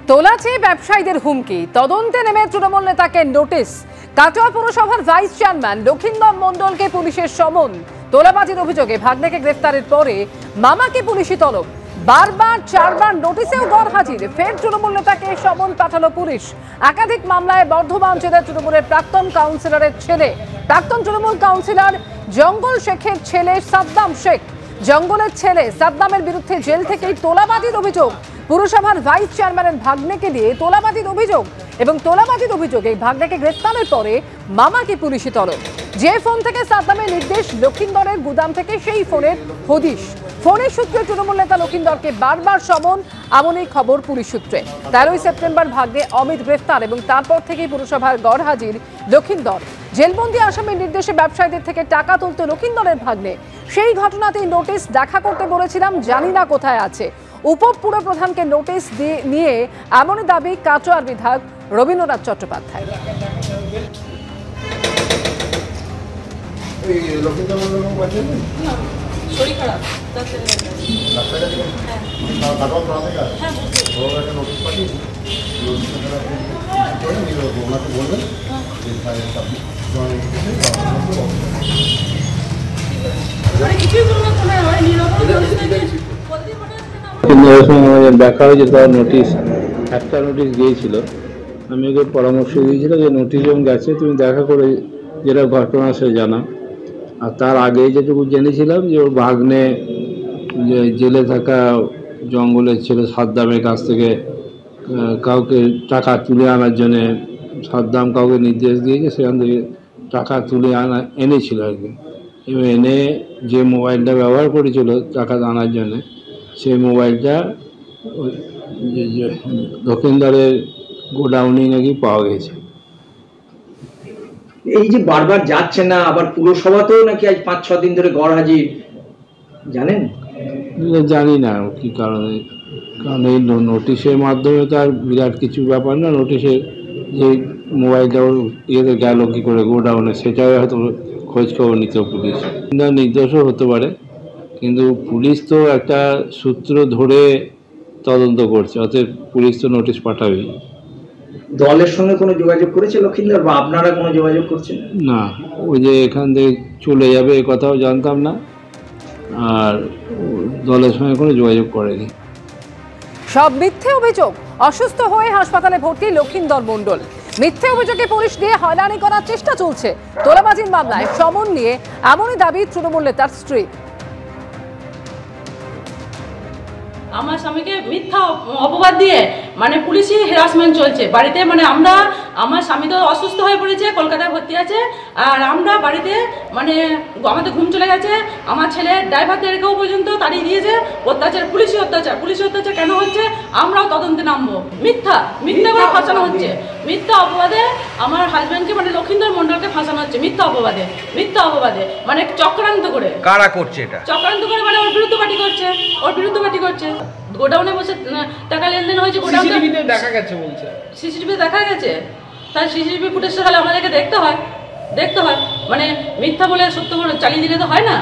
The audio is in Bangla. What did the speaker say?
তোলাচে ব্যবসায়ীদের হুমকি, তদন্তে নেমে তৃণমূল নেতাকে নোটিশ। কাটোয়া পৌরসভার ভাইস চেয়ারম্যান লক্ষিন্দর মণ্ডলকে পুলিশের সমন। তোলাবাজির অভিযোগে ভাগ্নেকে গ্রেফতারের পরে মামাকে পুলিশি তলব। বারবার চারবার নোটিশেও গরহাজির, ফের তৃণমূল নেতাকে সমন পাঠালো পুলিশ। একাধিক মামলায় বর্ধমান জেলার তৃণমূলের প্রাক্তন কাউন্সিলরের ছেলে, প্রাক্তন তৃণমূল কাউন্সিলর জঙ্গল শেখের ছেলে সাদ্দাম শেখ। জঙ্গলের ছেলে সাদ্দামের বিরুদ্ধে জেল থেকেই তোলাবাজির অভিযোগ। পুরসভার ভাইস চেয়ারম্যানের ভাগ্নেকে দিয়ে তোলাবাজির অভিযোগ এবং তোলাবাজির অভিযোগে ভাগ্নেকে গ্রেফতারের পরে মামাকে পুলিশি তলব। যে ফোন থেকে সাদ্দামের নির্দেশ, লক্ষিন্দরের গুদাম থেকে সেই ফোনের হদিশ। ফোনের সূত্রে তৃণমূল নেতা লক্ষিন্দরকে বারবার সমন, এমনই খবর পুলিশ সূত্রে। 13ই সেপ্টেম্বর ভাগ্নে অমিত গ্রেফতার এবং তারপর থেকেই পুরসভার গড়হাজির লক্ষিন্দর। জেলবন্দি আসামির নির্দেশে ব্যবসায়ীদের থেকে টাকা তুলতে লক্ষিন্দরের ভাগ্নে। সেই ঘটনাতেই নোটিশ দেখা করতে বলেছিলাম, জানি না কোথায় আছে। উপপুর প্রধানকে নোটিশ নিয়ে এমনই দাবি কাটোয়ার বিধায়ক রবীন্দ্রনাথ চট্টোপাধ্যায়। দেখা হয়েছে, তার নোটিশ একটা নোটিশ গিয়েছিল। আমি ওকে পরামর্শ দিয়েছিলাম যে নোটিশ যখন গেছে তুমি দেখা করে যেটা ঘটনা সে জানা। আর তার আগে যেটুকু জেনেছিলাম যে ওর ভাগ্নে জেলে থাকা জঙ্গলের ছেলে সাদ্দামের কাছ থেকে কাউকে টাকা তুলে আনার জন্যে সাদ্দাম কাউকে নির্দেশ দিয়েছে, সেখান থেকে টাকা তুলে এনেছিল আর কি। এবং এনে যে মোবাইলটা ব্যবহার করেছিল টাকা আনার জন্যে, সেই মোবাইলটা লক্ষিন্দরের গোডাউনে নাকি পাওয়া গেছে। এই যে বারবার যাচ্ছে না, আবার পুরসভাতেও নাকি আজ 5-6 দিন ধরে গড়হাজির, জানেন? জানি না কি কারণে, কারণ এই নোটিশের মাধ্যমে তো আর বিরাট কিছু ব্যাপার না। নোটিশে যে মোবাইলটা ইয়েতে গেল কী করে গোডাউনে, সেটাই হয়তো খোঁজ খবর নিত পুলিশ। নির্দোষও হতে পারে, কিন্তু পুলিশ তো একটা সূত্র ধরে তদন্ত করছে, অতএব পুলিশ তো নোটিশ পাঠাবেই। দলের সঙ্গে কোনো যোগাযোগ করেছে লক্ষিন্দর, বা আপনারা কোনো যোগাযোগ করছেন? না, ওই যে এখান থেকে চলে যাবে এ কথাও জানতাম না, আর দলের সঙ্গে কোনো যোগাযোগ করেনি। সব মিথ্যে অভিযোগ। অসুস্থ হয়ে হাসপাতালে ভর্তি লক্ষিন্দর মণ্ডল। মিথ্যে অভিযোগে পুলিশ দিয়ে হয়রানি করার চেষ্টা চলছে। তোলাবাজির মামলায় সমন নিয়ে এমনই দাবি তৃণমূল নেতার স্ত্রী। আমার স্বামীকে মিথ্যা অপবাদ দিয়ে মানে পুলিশি হ্যারাসমেন্ট চলছে বাড়িতে। মানে আমার স্বামী তো অসুস্থ হয়ে পড়েছে, কলকাতায় ভর্তি আছে, আর আমরা বাড়িতে মানে আমাদের ঘুম চলে গেছে। আমার ছেলে ড্রাইভারদেরকেও পর্যন্ত তাড়িয়ে দিয়েছে। অত্যাচার, পুলিশি অত্যাচার কেন হচ্ছে? আমরাও তদন্তে নামবো। মিথ্যা করে ফাঁসানো হচ্ছে, মিথ্যা অপবাদে আমার হাজব্যান্ডকে মানে লক্ষিন্দর মণ্ডলকে ফাঁসানো হচ্ছে মিথ্যা অপবাদে মানে চক্রান্ত করে। কারা করছে এটা? চক্রান্ত করে মানে ওর বিরুদ্ধে পার্টি করছে। গোডাউনে বসে টাকা লেনদেন হয়েছে, গোডাউনে দেখা গেছে বলছে। সিসিটিভি দেখা গেছে, তার সিসিটিভি ফুটেজটা তাহলে আমাদেরকে দেখতে হয়। মানে মিথ্যা বলে সত্য বলে চালিয়ে দিলে তো হয় না।